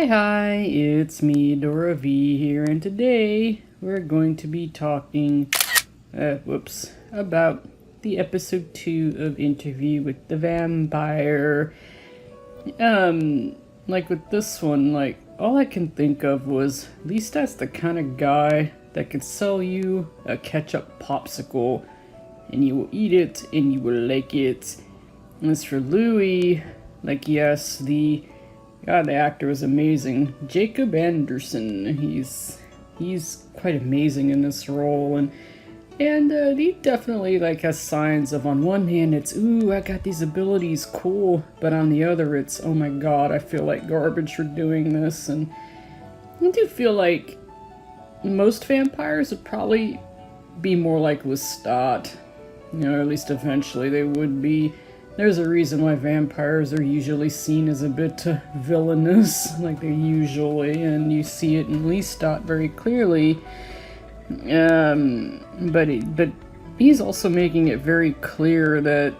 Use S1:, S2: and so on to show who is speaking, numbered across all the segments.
S1: Hi, it's me, Dora V here, and today we're going to be talking, about the episode 2 of Interview with the Vampire. Like with this one, like, all I can think of was, Lestat's the kind of guy that could sell you a ketchup popsicle, and you will eat it, and you will like it. And as for Louis, like, yes, God, the actor was amazing. Jacob Anderson. He's quite amazing in this role, and he definitely like has signs of, on one hand it's, ooh, I got these abilities, cool, but on the other it's, oh my god, I feel like garbage for doing this. And I do feel like most vampires would probably be more like Lestat. At least eventually they would be. There's a reason why vampires are usually seen as a bit villainous, like they usually, and you see it in Lestat very clearly. But he's also making it very clear that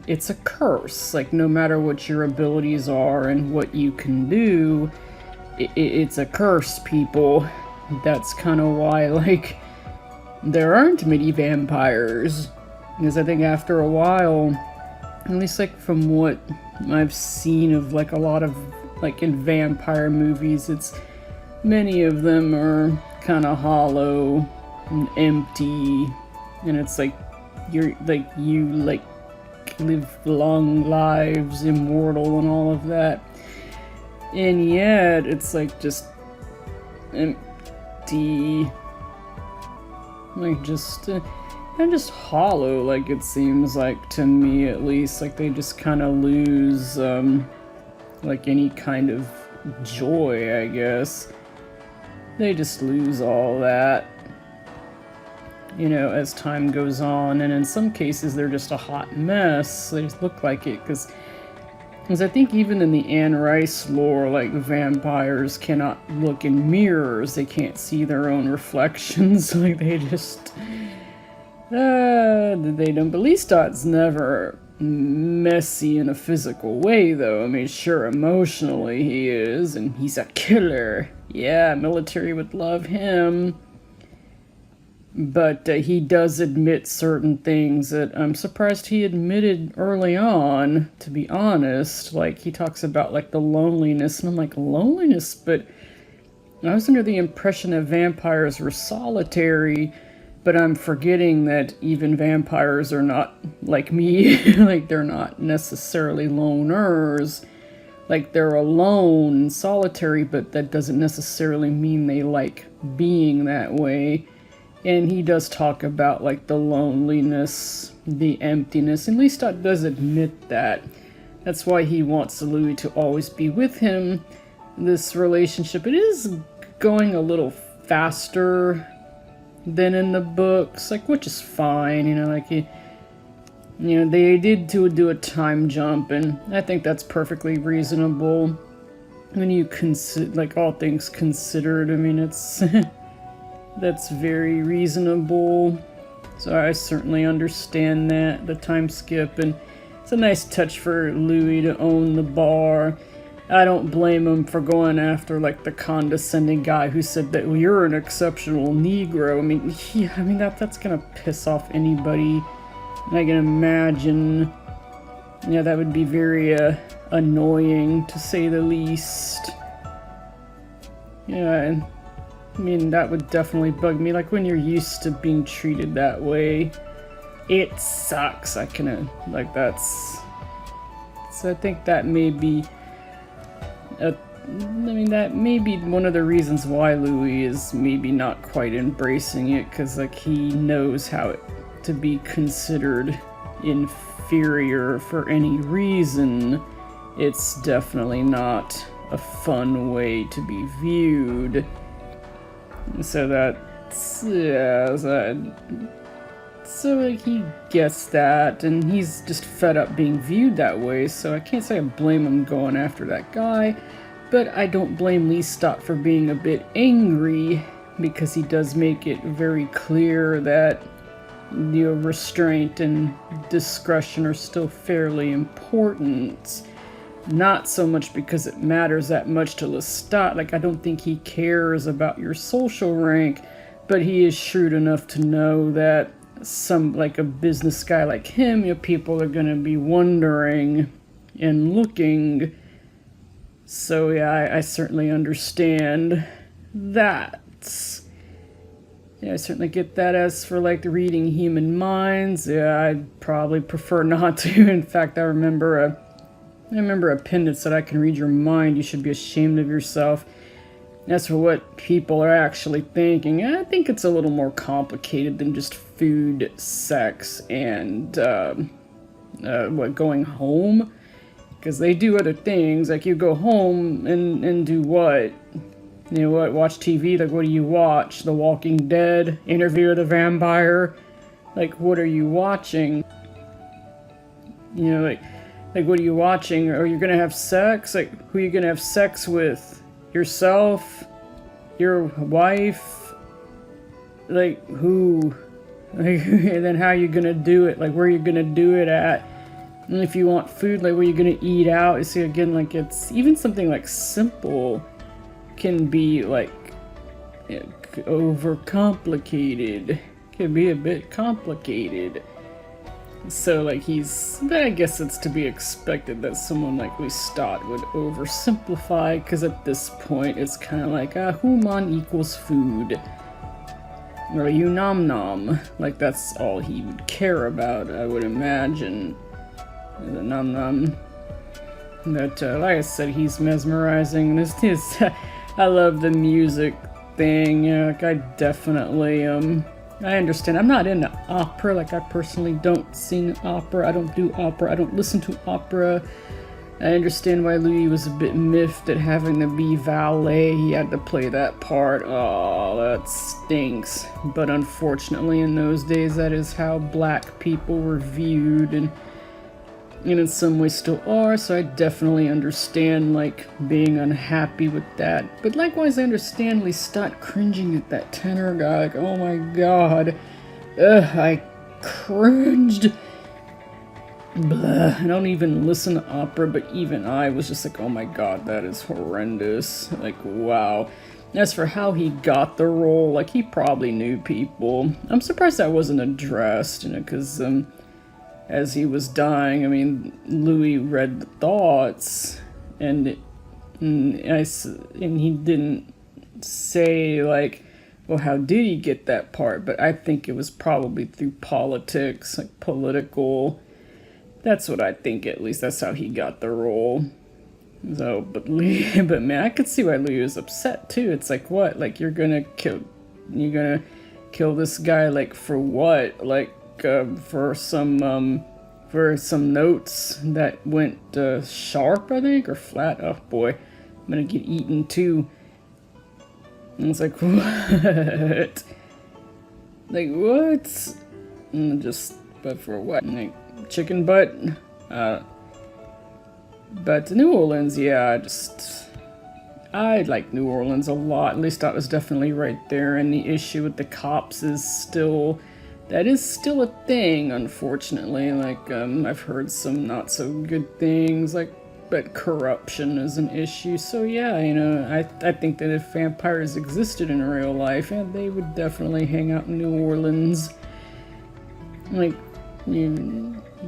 S1: it's a curse. Like, no matter what your abilities are and what you can do, it's a curse, people. That's kind of why, like, there aren't many vampires. Because I think after a while, at least like from what I've seen of like a lot of like in vampire movies, it's many of them are kind of hollow and empty, and it's like you live long lives, immortal and all of that, and yet it's like just empty, like just and just hollow, like it seems like, to me at least. Like they just kind of lose like any kind of joy, I guess. They just lose all that, as time goes on, and in some cases they're just a hot mess. They just look like it, because I think even in the Anne Rice lore, like, vampires cannot look in mirrors. They can't see their own reflections. Like, they just they don't. But Lestat's never messy in a physical way, though. I mean, sure, emotionally he is, and he's a killer. Yeah, military would love him. But he does admit certain things that I'm surprised he admitted early on, to be honest. Like, he talks about, like, the loneliness, and I'm like, loneliness? But I was under the impression that vampires were solitary. But I'm forgetting that even vampires are not like me. Like, they're not necessarily loners. Like, they're alone, solitary, but that doesn't necessarily mean they like being that way. And he does talk about, like, the loneliness, the emptiness. And Lestat does admit that. That's why he wants Louis to always be with him. This relationship, it is going a little faster than in the books, like, which is fine, like, they did do a time jump, and I think that's perfectly reasonable when you consider, like, all things considered. I mean, it's that's very reasonable, so I certainly understand that, the time skip, and it's a nice touch for Louis to own the bar. I don't blame him for going after, like, the condescending guy who said that, well, you're an exceptional Negro. I mean, that's gonna piss off anybody. I can imagine. That would be very annoying, to say the least. Yeah, I mean, that would definitely bug me. Like, when you're used to being treated that way, it sucks. So I think that may be that may be one of the reasons why Louis is maybe not quite embracing it, because, like, he knows how to be considered inferior for any reason. It's definitely not a fun way to be viewed. So that's, yeah, so like, he gets that, and he's just fed up being viewed that way, so I can't say I blame him going after that guy, but I don't blame Lestat for being a bit angry, because he does make it very clear that restraint and discretion are still fairly important. Not so much because it matters that much to Lestat. Like, I don't think he cares about your social rank, but he is shrewd enough to know that like a business guy like him, people are going to be wondering and looking. So yeah, I certainly understand that. Yeah, I certainly get that. As for like reading human minds, yeah, I'd probably prefer not to. In fact, I remember a pin that said, "I can read your mind. You should be ashamed of yourself." As for what people are actually thinking, I think it's a little more complicated than just food, sex, and going home. Because they do other things. Like, you go home and do what? You know what? Watch TV. Like, what do you watch? The Walking Dead? Interview with a Vampire? Like, what are you watching? You know, like, what are you watching? Are you gonna have sex? Like, who are you gonna have sex with? Yourself? Your wife? Like, who? Like, and then how are you gonna do it? Like, where are you gonna do it at? And if you want food, like, where are you gonna eat out? You see, again, like, it's even something like simple can be like overcomplicated. Can be a bit complicated. So, like, I guess it's to be expected that someone like Lestat would oversimplify, because at this point it's kind of like, human equals food. Or you nom nom. Like, that's all he would care about, I would imagine. The nom nom. But, like I said, he's mesmerizing. I love the music thing. Yeah, like, I definitely, I understand. I'm not into opera. Like, I personally don't sing opera. I don't do opera. I don't listen to opera. I understand why Louis was a bit miffed at having to be valet. He had to play that part. Oh, that stinks. But unfortunately, in those days, that is how black people were viewed, and in some ways still are, so I definitely understand, like, being unhappy with that. But likewise, I understand Lestat cringing at that tenor guy. Like, oh my god. I cringed. Blah. I don't even listen to opera, but even I was just like, oh my god, that is horrendous. Like, wow. As for how he got the role, like, he probably knew people. I'm surprised that wasn't addressed, because, as he was dying, I mean, Louis read the thoughts, and he didn't say, like, well, how did he get that part? But I think it was probably through politics, like political. That's what I think, at least. That's how he got the role. So, but man, I could see why Louis was upset too. It's like, what? Like, you're gonna kill this guy, like, for what? Like, for some notes that went sharp, I think, or flat. Oh boy, I'm gonna get eaten too. And it's like, what? Like, what? But for what? Like, chicken butt? But New Orleans, yeah, I like New Orleans a lot. At least I was definitely right there, and the issue with the cops is still a thing, unfortunately. Like, I've heard some not so good things, like, but corruption is an issue. So yeah, I think that if vampires existed in real life, yeah, they would definitely hang out in New Orleans. Like,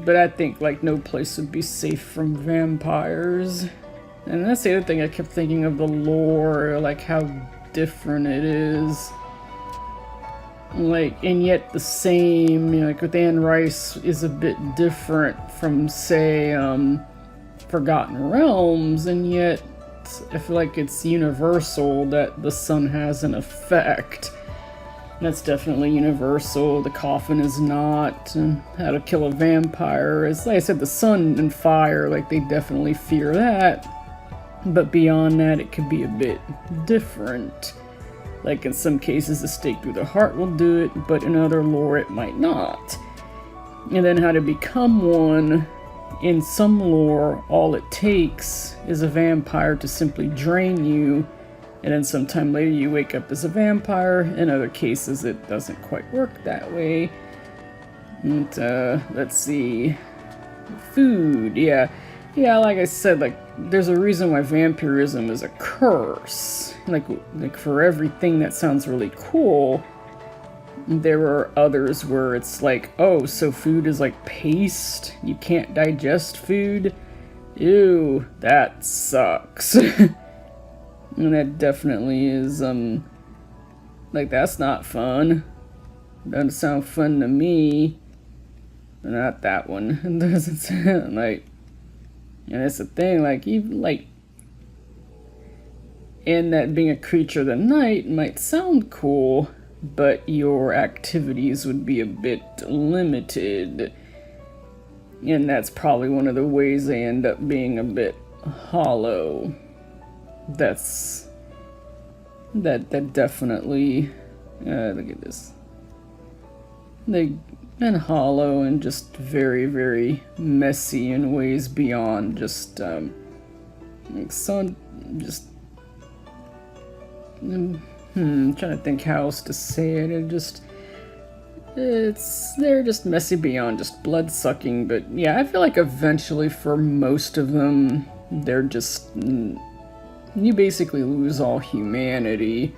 S1: but I think, like, no place would be safe from vampires. And that's the other thing, I kept thinking of the lore, like, how different it is. Like, and yet the same, like, with Anne Rice is a bit different from, say, Forgotten Realms, and yet I feel like it's universal that the sun has an effect. That's definitely universal. The coffin is not. And how to kill a vampire is, like I said, the sun and fire, like, they definitely fear that. But beyond that, it could be a bit different. Like, in some cases, a stake through the heart will do it, but in other lore, it might not. And then how to become one. In some lore, all it takes is a vampire to simply drain you, and then sometime later you wake up as a vampire. In other cases, it doesn't quite work that way. And, let's see. Food, yeah. Yeah, like I said, like, there's a reason why vampirism is a curse. Like for everything that sounds really cool, there are others where it's like, oh, so food is like paste? You can't digest food? Ew, that sucks. And that definitely is, like, that's not fun. Doesn't sound fun to me. Not that one. It doesn't sound like, and it's the thing, like, even, like, and that being a creature of the night might sound cool, but your activities would be a bit limited. And that's probably one of the ways they end up being a bit hollow. That definitely, look at this. And hollow and just very, very messy in ways beyond just, like some, just, trying to think how else to say it. They're just messy beyond just blood sucking. But yeah, I feel like eventually for most of them, they're just, you basically lose all humanity.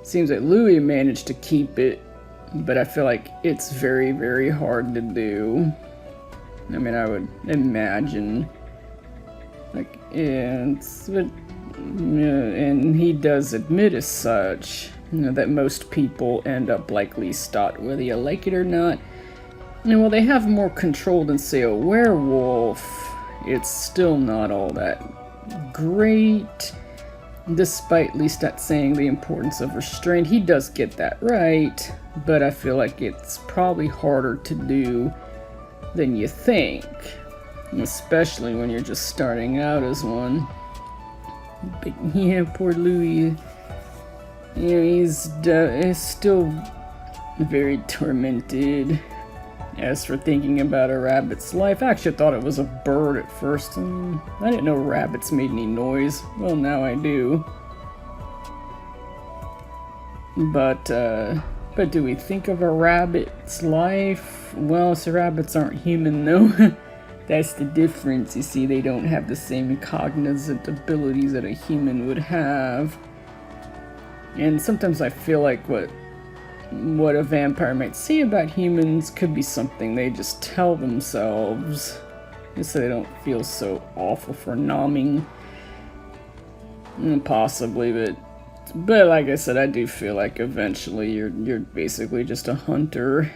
S1: Seems like Louis managed to keep it, but I feel like it's very, very hard to do. I mean, I would imagine, like, and he does admit as such, that most people end up like Lestat, whether you like it or not. And while they have more control than, say, a werewolf, it's still not all that great. Despite Lestat saying the importance of restraint, he does get that right, but I feel like it's probably harder to do than you think, especially when you're just starting out as one. But yeah, poor Louis. He's still very tormented. As for thinking about a rabbit's life, I actually thought it was a bird at first, and I didn't know rabbits made any noise. Well, now I do. But do we think of a rabbit's life? Well, so rabbits aren't human, though. That's the difference. You see, they don't have the same cognizant abilities that a human would have. And sometimes I feel like what a vampire might say about humans could be something they just tell themselves, just so they don't feel so awful for nomming. Possibly, but like I said, I do feel like eventually you're basically just a hunter.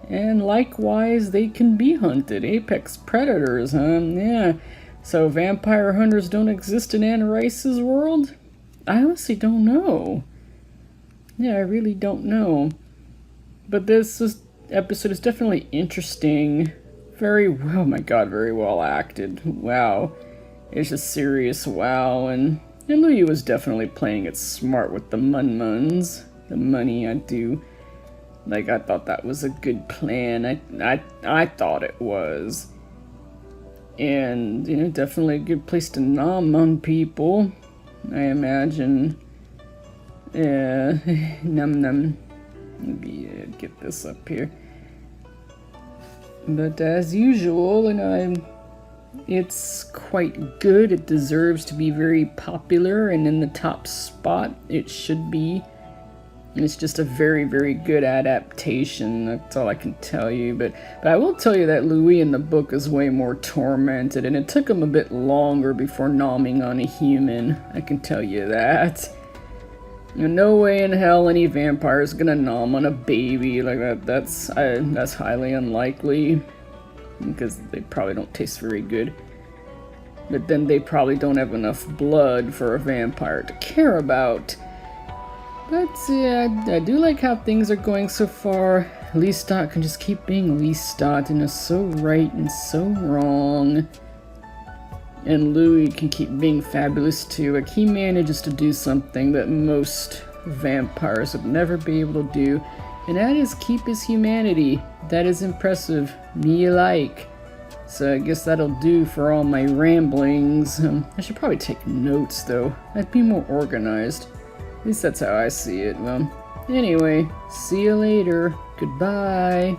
S1: And likewise, they can be hunted. Apex predators, huh? Yeah. So vampire hunters don't exist in Anne Rice's world? I honestly don't know. Yeah, I really don't know. But this episode is definitely interesting. Very well acted. Wow. It's a serious wow. And Louis was definitely playing it smart with the mun-muns. The money, I do. Like, I thought that was a good plan. I thought it was. And, definitely a good place to nom on people, I imagine. Yeah, num. Maybe get this up here. But as usual, it's quite good. It deserves to be very popular and in the top spot. It should be. And it's just a very, very good adaptation. That's all I can tell you. But I will tell you that Louis in the book is way more tormented, and it took him a bit longer before nomming on a human. I can tell you that. No way in hell any vampire is gonna nom on a baby like that. That's highly unlikely, because they probably don't taste very good. But then they probably don't have enough blood for a vampire to care about. But yeah, I do like how things are going so far. Lestat can just keep being Lestat, and is so right and so wrong. And Louis can keep being fabulous too. Like, he manages to do something that most vampires would never be able to do, and that is keep his humanity. That is impressive. Me like. So I guess that'll do for all my ramblings. I should probably take notes though. I'd be more organized. At least that's how I see it. Well, anyway, see you later. Goodbye.